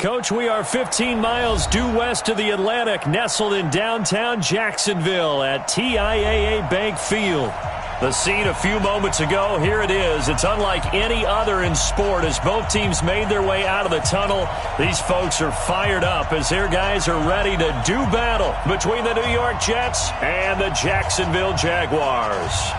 Coach, we are 15 miles due west of the Atlantic, nestled in downtown Jacksonville at TIAA Bank Field. The scene a few moments ago, here it is. It's unlike any other in sport as both teams made their way out of the tunnel. These folks are fired up as their guys are ready to do battle between the New York Jets and the Jacksonville Jaguars.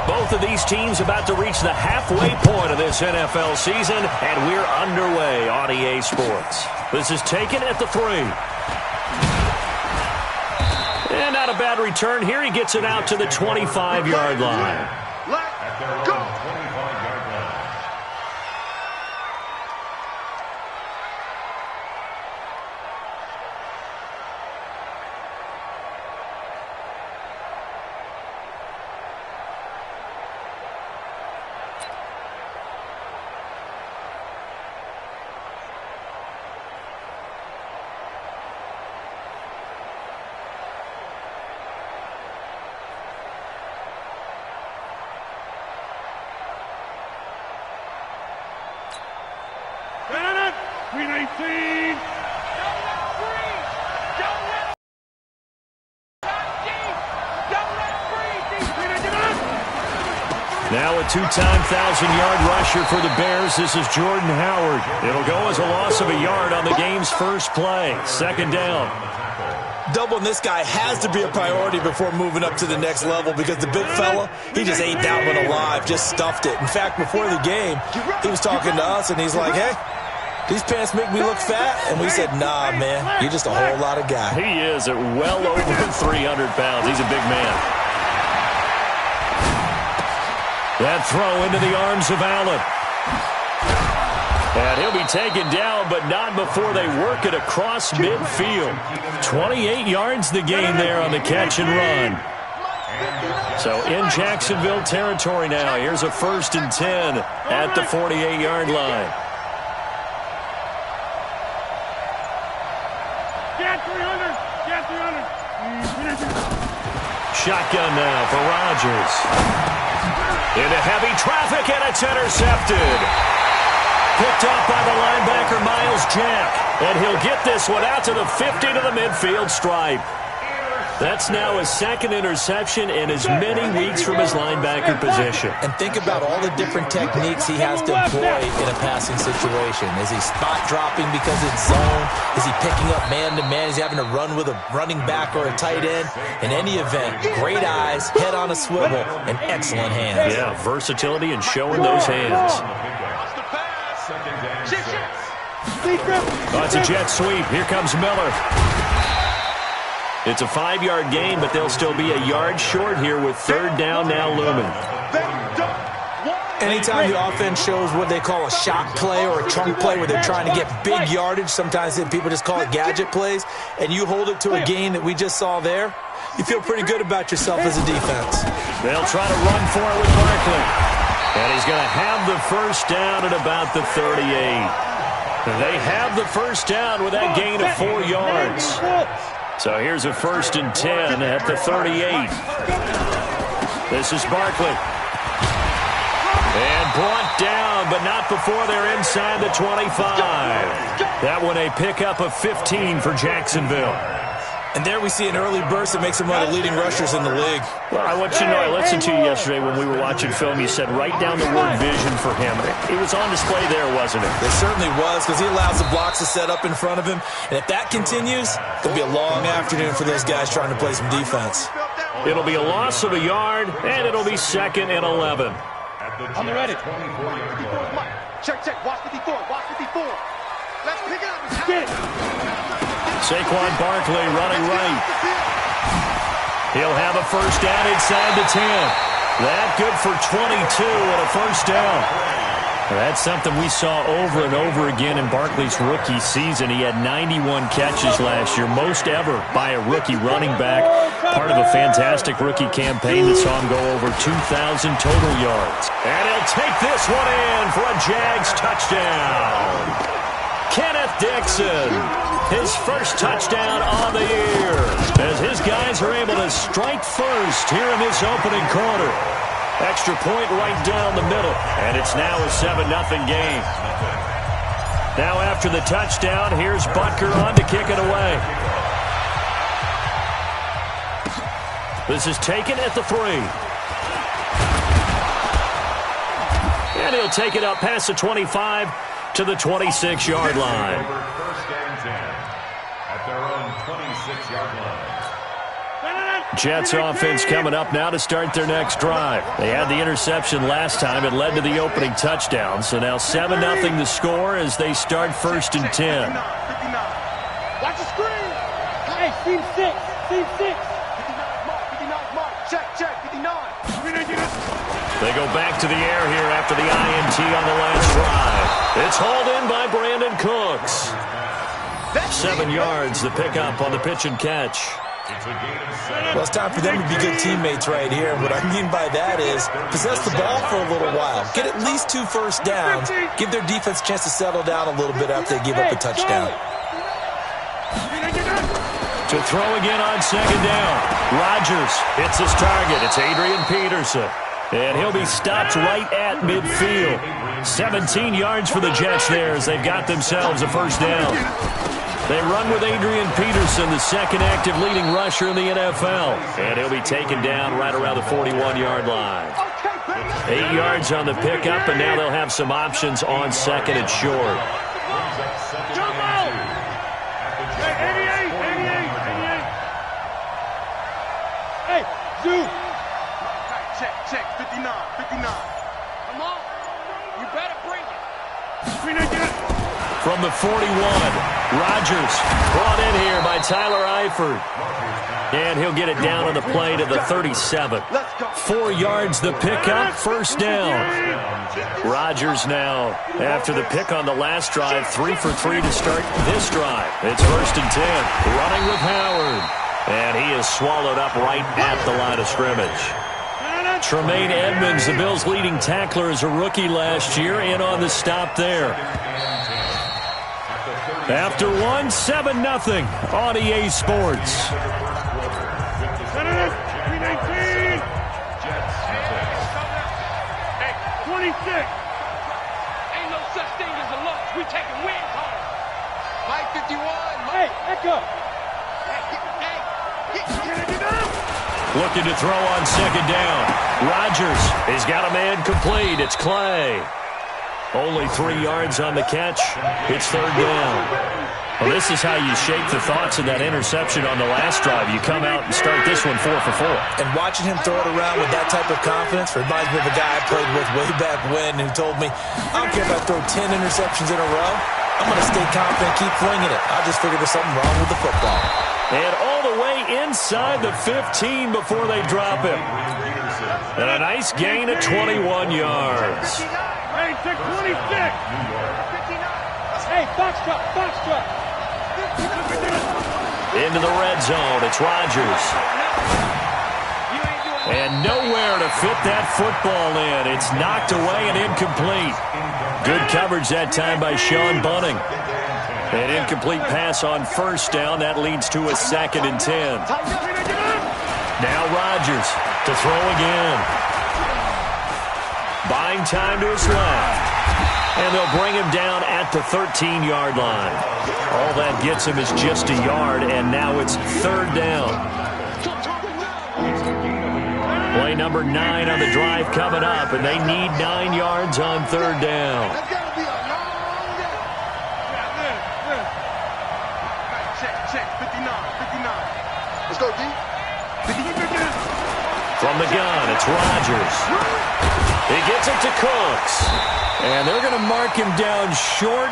Both of these teams about to reach the halfway point of this NFL season, and we're underway on EA Sports. This is taken at the 3. And not a bad return here. He gets it out to the 25-yard line. Let's go! Now a two-time 1,000-yard rusher for the Bears. This is Jordan Howard. It'll go as a loss of a yard on the game's first play. Second down. Doubling this guy has to be a priority before moving up to the next level because the big fella, he just ate that one alive, just stuffed it. In fact, before the game, he was talking to us, and he's like, hey, these pants make me look fat. And we said, nah, man, you're just a whole lot of guy. He is at well over 300 pounds. He's a big man. That throw into the arms of Allen. And he'll be taken down, but not before they work it across midfield. 28 yards the gain there on the catch and run. So in Jacksonville territory now. Here's a 1st and 10 at the 48-yard line. Shotgun now for Rodgers. Into heavy traffic, and it's intercepted. Picked up by the linebacker, Miles Jack. And he'll get this one out to the 50 to the midfield stripe. That's now his second interception in as many weeks from his linebacker position. And think about all the different techniques he has to employ in a passing situation. Is he spot dropping because it's zone? Is he picking up man-to-man? Is he having to run with a running back or a tight end? In any event, great eyes, head on a swivel, and excellent hands. Yeah, versatility and showing those hands. Oh, it's a jet sweep. Here comes Miller. It's a 5-yard gain, but they'll still be a yard short here with 3rd down now looming. Anytime the offense shows what they call a shot play or a chunk play where they're trying to get big yardage, sometimes people just call it gadget plays, and you hold it to a gain that we just saw there, you feel pretty good about yourself as a defense. They'll try to run for it with Barkley. And he's going to have the first down at about the 38. They have the first down with that gain of 4 yards. So here's a 1st and 10 at the 38. This is Barkley. And brought down, but not before they're inside the 25. That one a pickup of 15 for Jacksonville. And there we see an early burst that makes him one of the leading rushers in the league. Well, I want you to know, I listened to you yesterday when we were watching film. You said write down the word vision for him. It was on display there, wasn't it? It certainly was, because he allows the blocks to set up in front of him. And if that continues, it'll be a long afternoon for those guys trying to play some defense. It'll be a loss of a yard, and it'll be 2nd and 11. On the ready. Check. Watch 54. Let's pick it up. Get it. Saquon Barkley running right. He'll have a first down inside the 10. That good for 22 and a first down. That's something we saw over and over again in Barkley's rookie season. He had 91 catches last year, most ever by a rookie running back. Part of a fantastic rookie campaign that saw him go over 2,000 total yards. And he'll take this one in for a Jags touchdown. Kenneth Dixon, his first touchdown on the year, as his guys are able to strike first here in this opening quarter. Extra point right down the middle, and it's now a 7-0 game. Now after the touchdown, here's Butker on to kick it away. This is taken at the 3. And he'll take it up past the 25 to the 26-yard line. First and 10 at their own 26-yard line. Jets offense coming up now to start their next drive. They had the interception last time. It led to the opening touchdown. So now 7-0 the score as they start 1st and 10. Watch the screen. Hey, team 6. Team 6. 59 mark. Check. 59. They go back to the air here after the INT on the last drive. It's hauled in by Brandon Cooks. 7 yards, the pickup on the pitch and catch. Well, it's time for them to be good teammates right here. And what I mean by that is possess the ball for a little while. Get at least 2 first downs. Give their defense a chance to settle down a little bit after they give up a touchdown. To throw again on 2nd down. Rodgers hits his target. It's Adrian Peterson. And he'll be stopped right at midfield. 17 yards for the Jets there as they've got themselves a first down. They run with Adrian Peterson, the second active leading rusher in the NFL. And he'll be taken down right around the 41-yard line. 8 yards on the pickup, and now they'll have some options on 2nd and short. Hey, Zoo. Check. 59. Come on. You better bring it. From the 41, Rodgers brought in here by Tyler Eifert. And he'll get it down on the play to the 37. 4 yards the pickup, first down. Rodgers now, after the pick on the last drive, 3 for 3 to start this drive. It's 1st and 10, running with Howard. And he is swallowed up right at the line of scrimmage. Tremaine Edmonds, the Bills' leading tackler as a rookie last year, in on the stop there. After 1, 7-0 on EA Sports. Hey, 26. Ain't no such thing as a loss. We taking wins home. Mike 51. Hey, Echo. Looking to throw on 2nd down. Rodgers, he's got a man complete. It's Clay. Only 3 yards on the catch. It's 3rd down. Well, this is how you shake the thoughts of that interception on the last drive. You come out and start this one 4 for 4. And watching him throw it around with that type of confidence reminds me of a guy I played with way back when who told me, I don't care if I throw 10 interceptions in a row. I'm going to stay confident, keep flinging it. I just figured there's something wrong with the football. And all the way inside the 15 before they drop him. And a nice gain of 21 yards. Hey, 26. Hey, box truck. Into the red zone, it's Rodgers. And nowhere to fit that football in. It's knocked away and incomplete. Good coverage that time by Sean Bunning. An incomplete pass on 1st down. That leads to a 2nd and 10. Now Rodgers to throw again. Buying time to his left. And they'll bring him down at the 13-yard line. All that gets him is just a yard, and now it's 3rd down. Play number 9 on the drive coming up, and they need 9 yards on 3rd down. Check. 59. Let's go, D. From the gun, it's Rodgers. He gets it to Cooks. And they're going to mark him down short,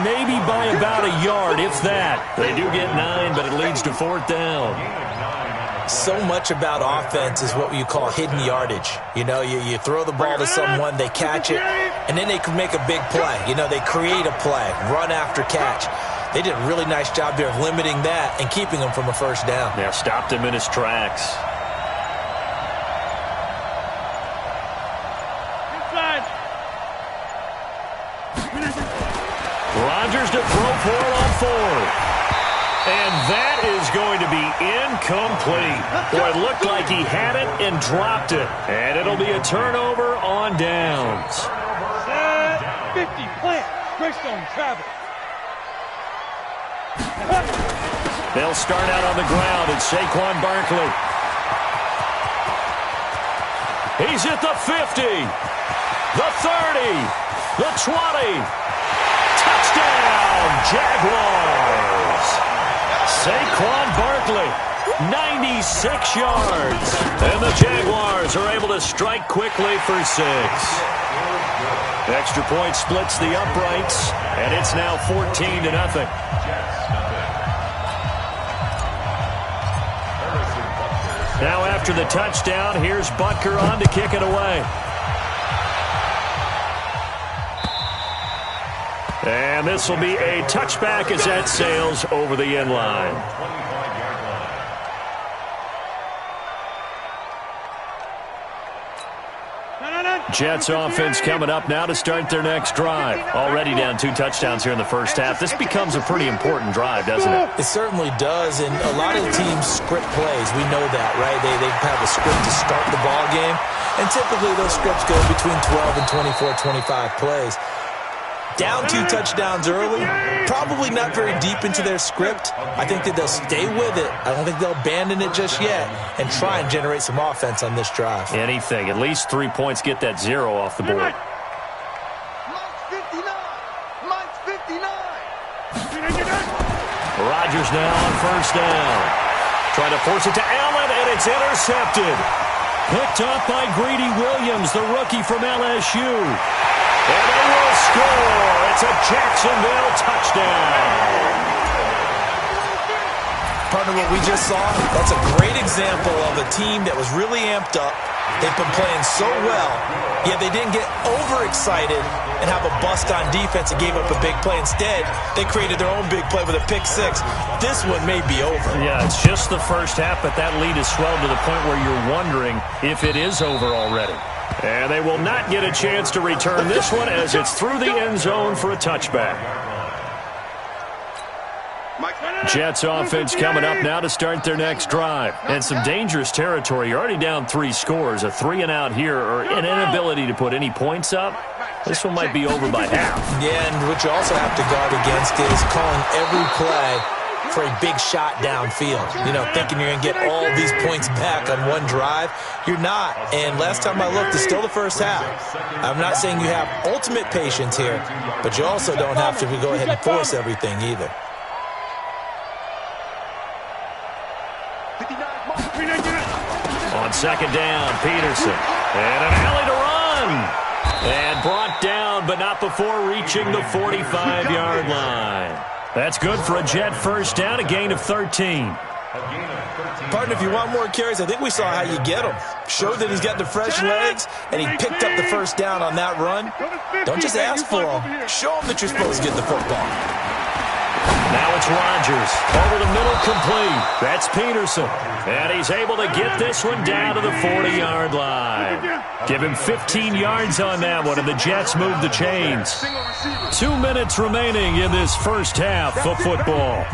maybe by about a yard, if that. They do get 9, but it leads to 4th down. So much about offense is what you call hidden yardage. You know, you throw the ball to someone, they catch it, and then they can make a big play. You know, they create a play, run after catch. They did a really nice job there of limiting that and keeping him from a first down. Yeah, stopped him in his tracks. Rodgers to throw for it on 4th. And that is going to be incomplete. Boy, it looked like he had it and dropped it. And it'll be a turnover on downs. 50, plant. Greystone, travel. They'll start out on the ground. It's Saquon Barkley. He's at the 50, the 30, the 20. Touchdown, Jaguars. Saquon Barkley, 96 yards. And the Jaguars are able to strike quickly for 6. Extra point splits the uprights, and it's now 14-0. Now after the touchdown, here's Butker on to kick it away. And this will be a touchback as that sails over the end line. Jets offense coming up now to start their next drive. Already down 2 touchdowns here in the first half. This becomes a pretty important drive, doesn't it? It certainly does, and a lot of the teams script plays. We know that, right? They have a script to start the ball game, and typically those scripts go between 12 and 24, 25 plays. Down 2 touchdowns early, probably not very deep into their script. I think that they'll stay with it. I don't think they'll abandon it just yet and try and generate some offense on this drive. Anything. At least 3 points get that 0 off the board. Mike's 59. Rodgers now on first down. Trying to force it to Allen, and it's intercepted. Picked up by Greedy Williams, the rookie from LSU. And they will score. It's a Jacksonville touchdown. Partner, what we just saw, that's a great example of a team that was really amped up. They've been playing so well, yet they didn't get overexcited and have a bust on defense and gave up a big play. Instead, they created their own big play with a pick 6. This one may be over. Yeah, it's just the first half, but that lead has swelled to the point where you're wondering if it is over already. And they will not get a chance to return this one as it's through the end zone for a touchback. Jets offense coming up now to start their next drive. And some dangerous territory. You're already down 3 scores. A 3-and-out here or an inability to put any points up. This one might be over by half. Yeah, and what you also have to guard against is calling every play for a big shot downfield. You know, thinking you're going to get all these points back on one drive. You're not. And last time I looked, it's still the first half. I'm not saying you have ultimate patience here, but you also don't have to go ahead and force everything either. On second down, Peterson. And an alley to run. And brought down, but not before reaching the 45-yard line. That's good for a Jet first down, a gain of 13. Partner, if you want more carries, I think we saw how you get them. Showed that he's got the fresh legs, and he picked up the first down on that run. Don't just ask for them. Show them that you're supposed to get the football. Now it's Rodgers. Over the middle, complete. That's Peterson. And he's able to get this one down to the 40-yard line. Give him 15 yards on that one, and the Jets move the chains. 2 minutes remaining in this first half of football.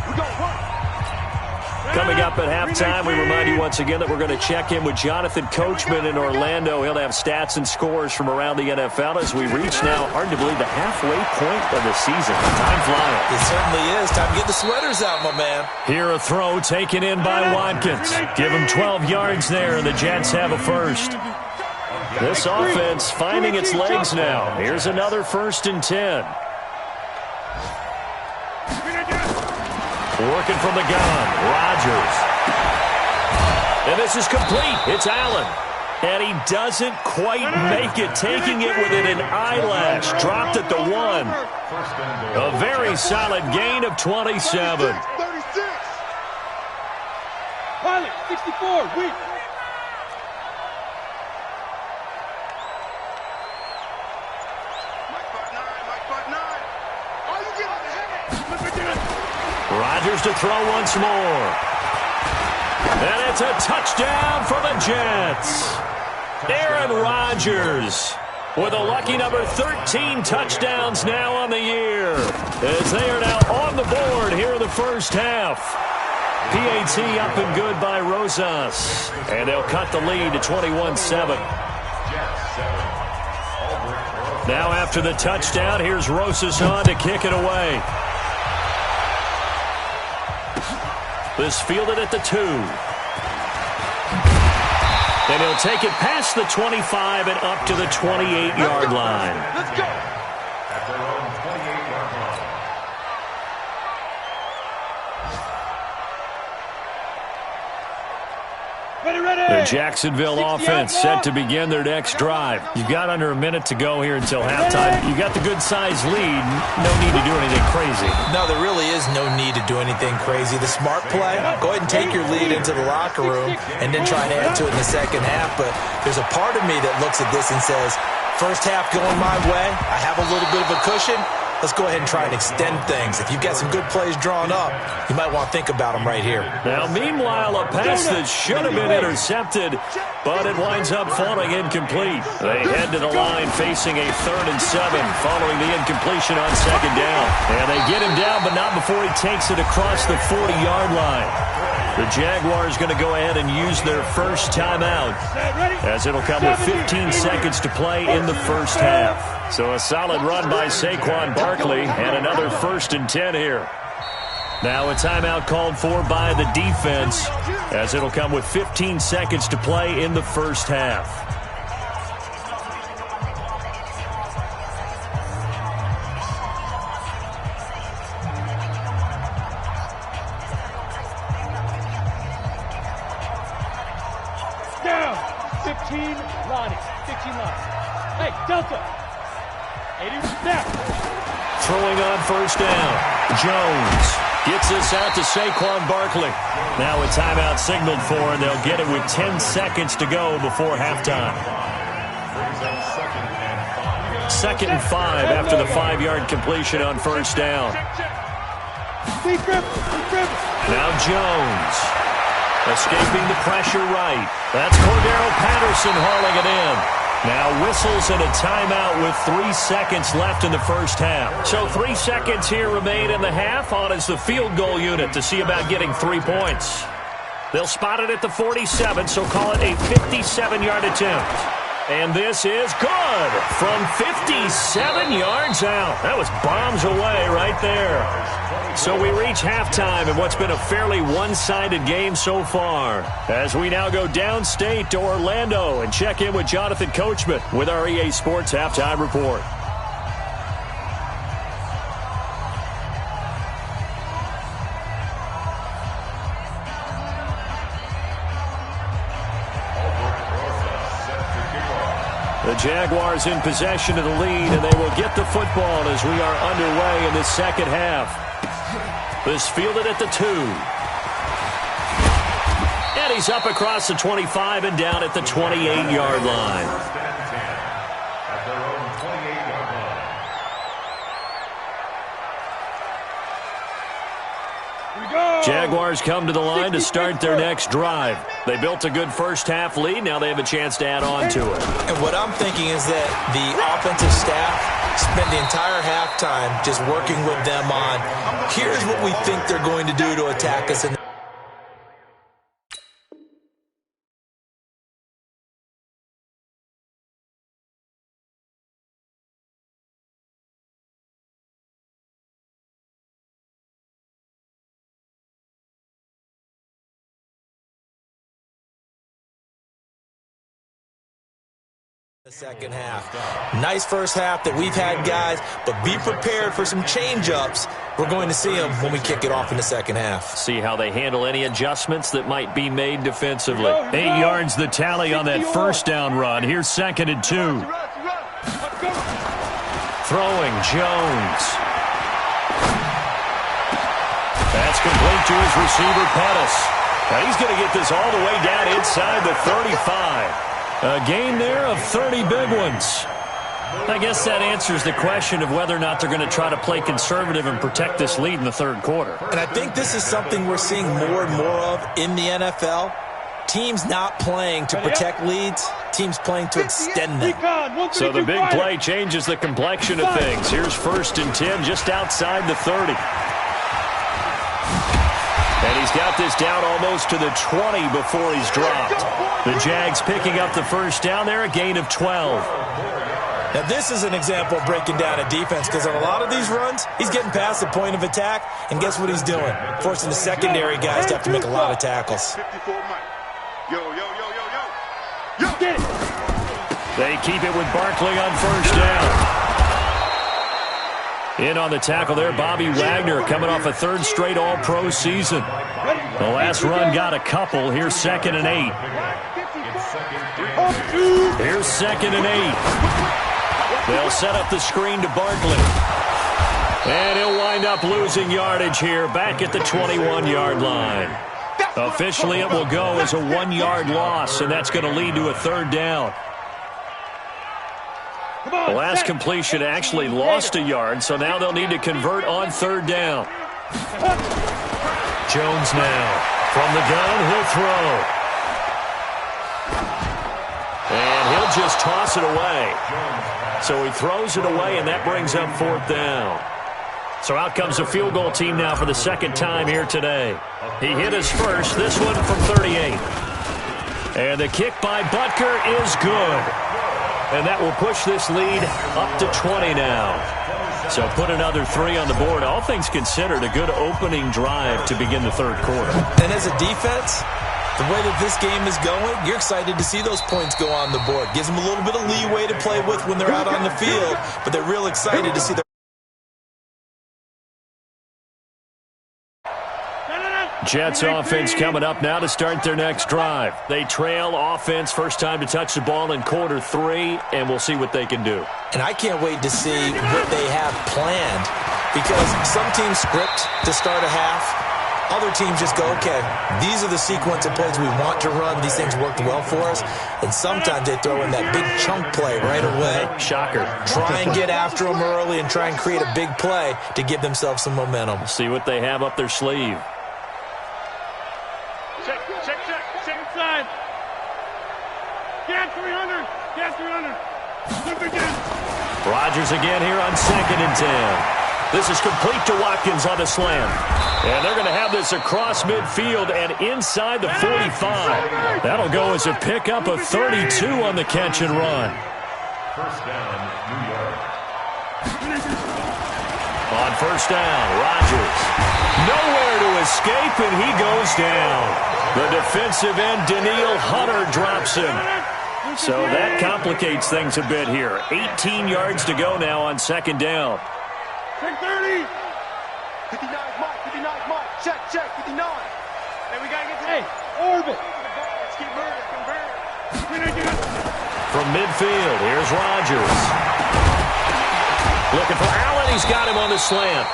Coming up at halftime, we remind you once again that we're going to check in with Jonathan Coachman in Orlando. He'll have stats and scores from around the NFL as we reach now, hard to believe, the halfway point of the season. Time flying. It certainly is. Time to get the sweaters out, my man. Here a throw taken in by Watkins. Give him 12 yards there, and the Jets have a first. This offense finding its legs now. Here's another 1st and 10. Working from the gun, Rodgers. And this is complete. It's Allen. And he doesn't quite make it, taking it within an eyelash. Dropped at the 1. A very solid gain of 27. 36. Pilot, 64, weak. Rodgers to throw once more. And it's a touchdown for the Jets. Aaron Rodgers with a lucky number 13 touchdowns now on the year, as they are now on the board here in the first half. PAT up and good by Rosas. And they'll cut the lead to 21-7. Now after the touchdown, here's Rosas on to kick it away. This fielded at the 2. And he'll take it past the 25 and up to the 28-yard line. Let's go. At their own 28-yard line. The Jacksonville offense set to begin their next drive. You've got under a minute to go here until halftime. You've got the good-sized lead. No need to do anything crazy. No, there really is no need to do anything crazy. The smart play, go ahead and take your lead into the locker room and then try and add to it in the second half. But there's a part of me that looks at this and says, first half going my way, I have a little bit of a cushion. Let's go ahead and try and extend things. If you've got some good plays drawn up, you might want to think about them right here. Now, meanwhile, a pass that should have been intercepted, but it winds up falling incomplete. They head to the line facing a 3rd and 7 following the incompletion on second down. And they get him down, but not before he takes it across the 40-yard line. The Jaguars going to go ahead and use their first timeout, as it'll come with 15 seconds to play in the first half. So a solid run by Saquon Barkley and another 1st and 10 here. Now a timeout called for by the defense, as it'll come with 15 seconds to play in the first half. Down. 15 Lonnie. 15 Lonnie. Hey, Delta. 80 snap. Throwing on first down. Jones gets this out to Saquon Barkley. Now a timeout signaled for, and they'll get it with 10 seconds to go before halftime. 2nd and 5 after the 5-yard completion on first down. Now Jones escaping the pressure right. That's Cordero Patterson hauling it in. Now whistles and a timeout with 3 seconds left in the first half. So 3 seconds here remain in the half. On is the field goal unit to see about getting 3 points. They'll spot it at the 47, so call it a 57-yard attempt. And this is good from 57 yards out. That was bombs away right there. So we reach halftime in what's been a fairly one-sided game so far, as we now go downstate to Orlando and check in with Jonathan Coachman with our EA Sports Halftime Report. The Jaguars in possession of the lead, and they will get the football as we are underway in the second half. This fielded at the 2. And he's up across the 25 and down at the 28-yard line. At their own 28-yard line. Jaguars come to the line to start their next drive. They built a good first half lead. Now they have a chance to add on to it. And what I'm thinking is that the offensive staff spent the entire halftime just working with them on, here's what we think they're going to do to attack us. And the second half. Nice first half that we've had, guys, but be prepared for some change-ups. We're going to see them when we kick it off in the second half. See how they handle any adjustments that might be made defensively. 8 yards the tally on that first down run. Here's 2nd and 2. Throwing Jones. That's complete to his receiver, Pettis. Now he's going to get this all the way down inside the 35. A gain there of 30 big ones. I guess that answers the question of whether or not they're going to try to play conservative and protect this lead in the third quarter. And I think this is something we're seeing more and more of in the NFL. Teams not playing to protect leads, teams playing to extend them. So the big play changes the complexion of things. Here's 1st and 10 just outside the 30. And he's got this down almost to the 20 before he's dropped. The Jags picking up the first down there, a gain of 12. Now, this is an example of breaking down a defense because on a lot of these runs, he's getting past the point of attack, and guess what he's doing? Forcing the secondary guys to have to make a lot of tackles. They keep it with Barkley on first down. In on the tackle there, Bobby Wagner coming off a third straight All-Pro season. The last run got a couple. Here's 2nd and 8. Here's 2nd and 8. They'll set up the screen to Barkley. And he'll wind up losing yardage here back at the 21-yard line. Officially, it will go as a 1-yard loss, and that's going to lead to a third down. The last completion actually lost a yard, so now they'll need to convert on third down. Jones now. From the gun, he'll throw. And he'll just toss it away. So he throws it away, and that brings up 4th down. So out comes the field goal team now for the second time here today. He hit his first, this one from 38. And the kick by Butker is good. And that will push this lead up to 20 now. So put another 3 on the board. All things considered, a good opening drive to begin the third quarter. And as a defense, the way that this game is going, you're excited to see those points go on the board. Gives them a little bit of leeway to play with when they're out on the field, but they're real excited to see their Jets offense coming up now to start their next drive. They trail offense, first time to touch the ball in quarter 3, and we'll see what they can do. And I can't wait to see what they have planned, because some teams script to start a half. Other teams just go, okay, these are the sequence of plays we want to run. These things worked well for us. And sometimes they throw in that big chunk play right away. Shocker. Try and get after them early and try and create a big play to give themselves some momentum. See what they have up their sleeve. Check inside. Get 300. Get 300. Look again. Rodgers again here on 2nd and 10. This is complete to Watkins on the slam. And they're going to have this across midfield and inside the 45. That'll go as a pickup of 32 on the catch and run. First down, New York. On first down, Rodgers. Nowhere to escape, and he goes down. The defensive end, Daniil Hunter, drops him. So that complicates things a bit here. 18 yards to go now on 2nd down. Check 30. 59 Mike. Check 59. Hey, we got to get to orbit. Let's keep moving. From midfield, here's Rodgers. Looking for Allen. He's got him on the slant.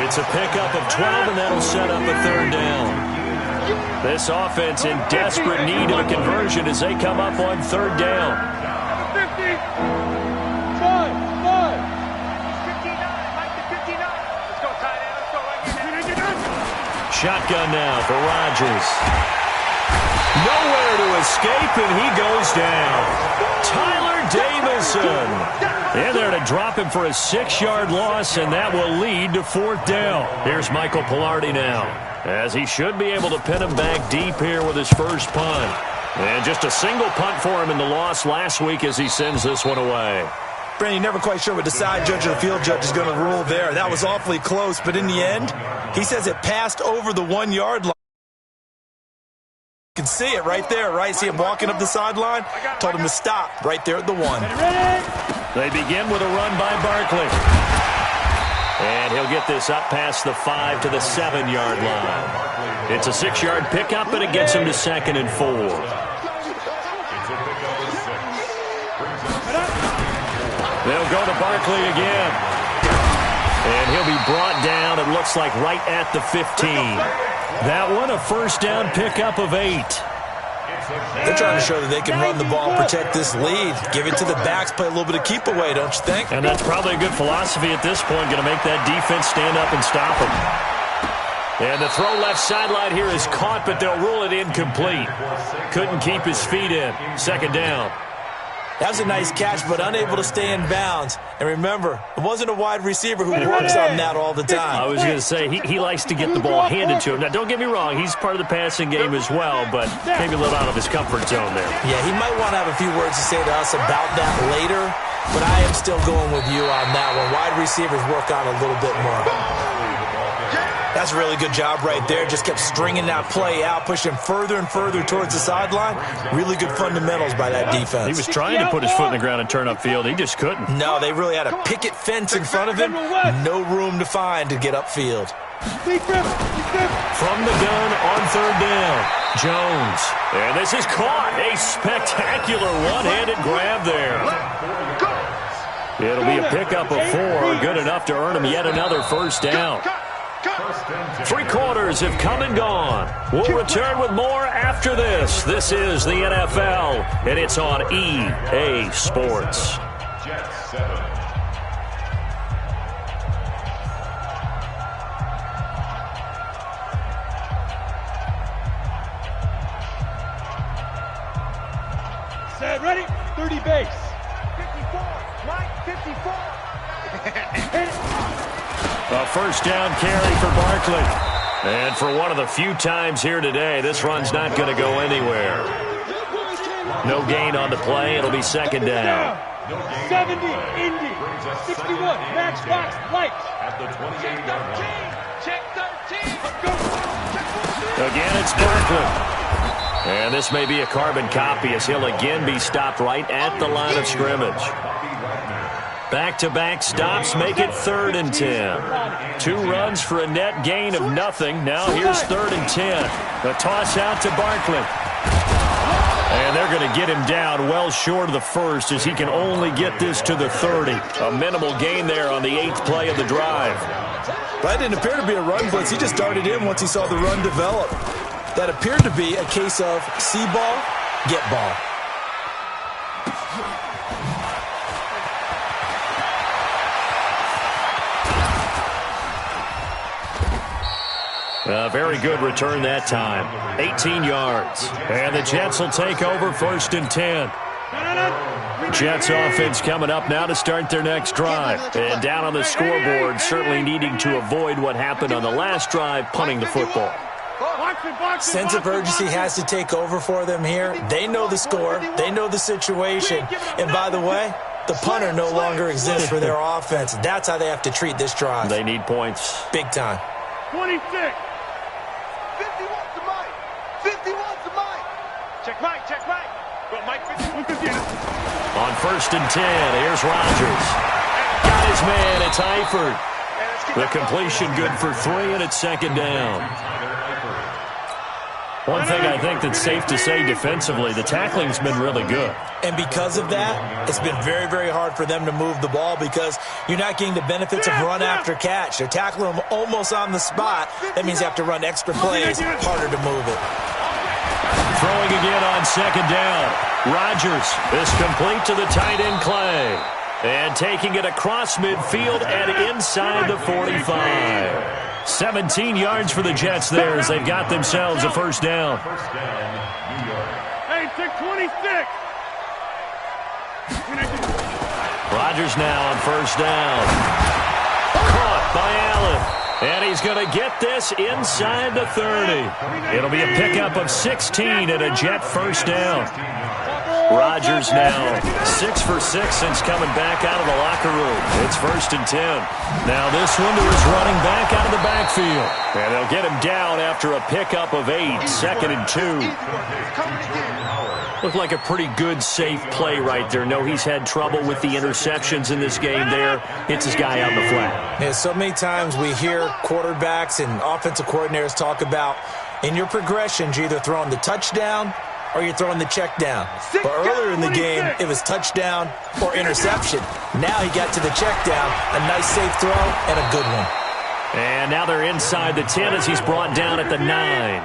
It's a pickup of 12, and that'll set up a third down. This offense in desperate need of a conversion as they come up on third down. 50. 5. 59. Mike to 59. Let's go, tight end. Let's go right here. Shotgun now for Rodgers. Nowhere to escape, and he goes down. Tyler Davison in there to drop him for a 6-yard loss, and that will lead to 4th down. Here's Michael Pilardi now, as he should be able to pin him back deep here with his first punt. And just a single punt for him in the loss last week as he sends this one away. Brandon, you're never quite sure what the side judge or the field judge is going to rule there. That was awfully close, but in the end, he says it passed over the 1-yard line. You can see it right there, right? See him walking up the sideline? Told him to stop right there at the 1. They begin with a run by Barkley. And he'll get this up past the 5 to the 7-yard line. It's a 6-yard pickup, and it gets him to 2nd and 4. They'll go to Barkley again. And he'll be brought down, it looks like, right at the 15. That one, a first down pickup of 8. They're trying to show that they can run the ball, protect this lead, give it to the backs, play a little bit of keep away, don't you think? And that's probably a good philosophy at this point, going to make that defense stand up and stop them. And the throw left sideline here is caught, but they'll rule it incomplete. Couldn't keep his feet in. 2nd down. That was a nice catch, but unable to stay in bounds. And remember, it wasn't a wide receiver who works on that all the time. I was going to say, he likes to get the ball handed to him. Now, don't get me wrong, he's part of the passing game as well, but maybe a little out of his comfort zone there. Yeah, he might want to have a few words to say to us about that later, but I am still going with you on that one. Wide receivers work on a little bit more. That's a really good job right there. Just kept stringing that play out, pushing further and further towards the sideline. Really good fundamentals by that defense. He was trying to put his foot in the ground and turn upfield. He just couldn't. No, they really had a picket fence in front of him. No room to find to get upfield. From the gun on third down, Jones. And this is caught. A spectacular one-handed grab there. It'll be a pickup of 4. Good enough to earn him yet another first down. 3 quarters have come and gone. We'll return with more after this. This is the NFL, and it's on EA Sports. Jets 7. Set, ready? 30 base. 54. Mike, 54. Hit it. A first down carry for Barkley. And for one of the few times here today, this run's not going to go anywhere. No gain on the play. It'll be second down. 70, Indy. 61, matchbox, light. At the 28-yard line. Check 13. Again, it's Barkley. And this may be a carbon copy as he'll again be stopped right at the line of scrimmage. Back-to-back stops make it 3rd and 10. 2 runs for a net gain of nothing. Now here's 3rd and 10. The toss out to Barkley. And they're going to get him down well short of the first as he can only get this to the 30. A minimal gain there on the 8th play of the drive. That didn't appear to be a run blitz. He just darted in once he saw the run develop. That appeared to be a case of see ball, get ball. A very good return that time. 18 yards. And the Jets will take over 1st and 10. Jets offense coming up now to start their next drive. And down on the scoreboard, certainly needing to avoid what happened on the last drive, punting the football. Sense of urgency has to take over for them here. They know the score. They know the situation. And by the way, the punter no longer exists for their offense. That's how they have to treat this drive. They need points. Big time. 26. 51 to Mike. 51 to Mike. Check Mike. Check Mike. Well, Mike 51. On 1st and 10, here's Rodgers. Got his man. It's Eifert. The completion good for 3, and it's 2nd down. One thing I think that's safe to say defensively, the tackling's been really good. And because of that, it's been very, very hard for them to move the ball because you're not getting the benefits of run after catch. They're tackling them almost on the spot. That means you have to run extra plays, harder to move it. Throwing again on 2nd down. Rodgers is complete to the tight end Clay. And taking it across midfield and inside the 45. 17 yards for the Jets there as they've got themselves a first down. Hey, 626. Rodgers now on 1st down. Caught by Allen. And he's going to get this inside the 30. It'll be a pickup of 16 and a Jet first down. Rodgers now 6 for 6 since coming back out of the locker room. It's 1st and 10. Now this one to his running back out of the backfield. And they'll get him down after a pickup of 8. 2nd and 2. Looked like a pretty good, safe play right there. No, he's had trouble with the interceptions in this game there. Hits his guy on the flat. Yeah, so many times we hear quarterbacks and offensive coordinators talk about in your progressions, you're either throwing the touchdown or you're throwing the check down. But earlier in the game, it was touchdown or interception. Now he got to the check down, a nice safe throw, and a good one. And now they're inside the 10 as he's brought down at the 9.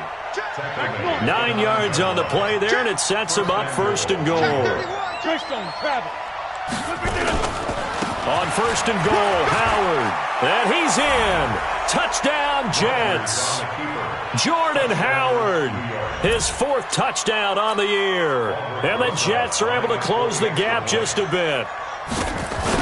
9 yards on the play there, and it sets him up 1st and goal. On 1st and goal, Howard. And he's in. Touchdown, Jets. Jordan Howard, his 4th touchdown on the year. And the Jets are able to close the gap just a bit.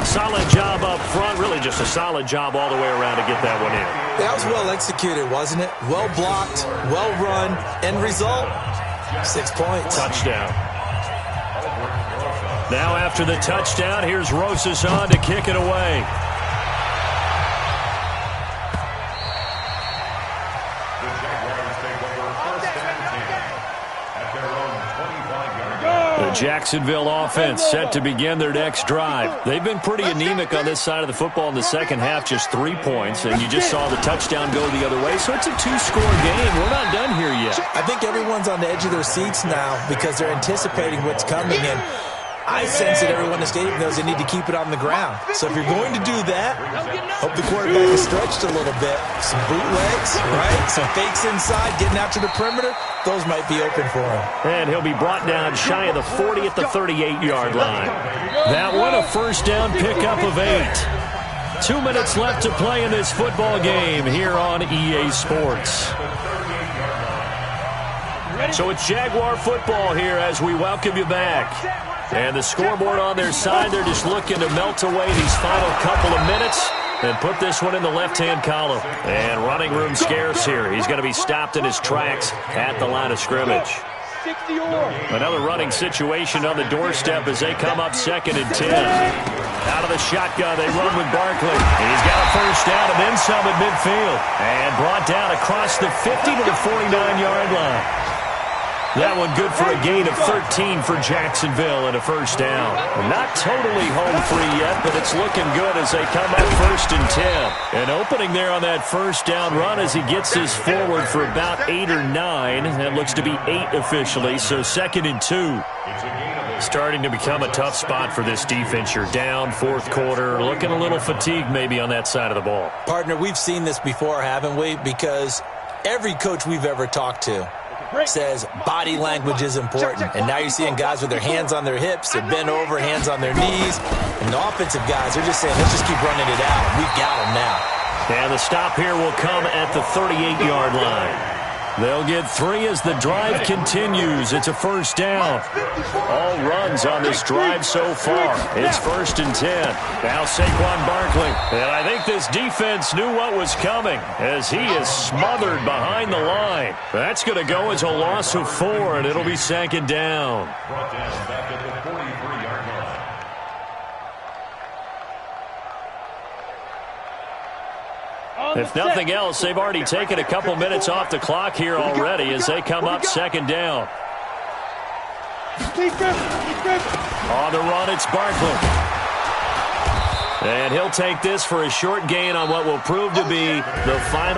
Solid job up front. Really just a solid job all the way around to get that one in. That was well executed, wasn't it? Well blocked, well run. End result, 6 points. Touchdown. Now after the touchdown, here's Rosas on to kick it away. The Jacksonville offense set to begin their next drive. They've been pretty anemic on this side of the football in the second half, just 3 points, and you just saw the touchdown go the other way, so it's a 2-score game. We're not done here yet. I think everyone's on the edge of their seats now because they're anticipating what's coming, and I sense that everyone in the stadium knows they need to keep it on the ground. So if you're going to do that, hope the quarterback is stretched a little bit. Some bootlegs, right? Some fakes inside, getting out to the perimeter. Those might be open for him. And he'll be brought down shy of the 40 at the 38-yard line. That one, a first down pickup of 8. 2 minutes left to play in this football game here on EA Sports. So it's Jaguar football here as we welcome you back. And the scoreboard on their side, they're just looking to melt away these final couple of minutes and put this one in the left-hand column. And running room scarce here. He's going to be stopped in his tracks at the line of scrimmage. Another running situation on the doorstep as they come up 2nd and 10. Out of the shotgun, they run with Barkley. He's got a first down and then some at midfield. And brought down across the 50 to the 49-yard line. That one good for a gain of 13 for Jacksonville and a first down. Not totally home free yet, but it's looking good as they come up 1st and 10. And opening there on that first down run as he gets this forward for about 8 or 9. That looks to be 8 officially, so 2nd and 2. Starting to become a tough spot for this defense. You're down 4th quarter, looking a little fatigued maybe on that side of the ball. Partner, we've seen this before, haven't we? Because every coach we've ever talked to says body language is important. And now you're seeing guys with their hands on their hips, they're bent over, hands on their knees. And the offensive guys are just saying, let's just keep running it out. We've got them now. And the stop here will come at the 38-yard line. They'll get 3 as the drive continues. It's a first down. All runs on this drive so far. It's 1st and 10. Now Saquon Barkley. And I think this defense knew what was coming as he is smothered behind the line. That's going to go as a loss of 4, and it'll be 2nd down. Brought down back at the 43-yard line. If nothing else, they've already taken a couple minutes off the clock here already as they come up 2nd down. On the run, it's Barkley. And he'll take this for a short gain on what will prove to be the final.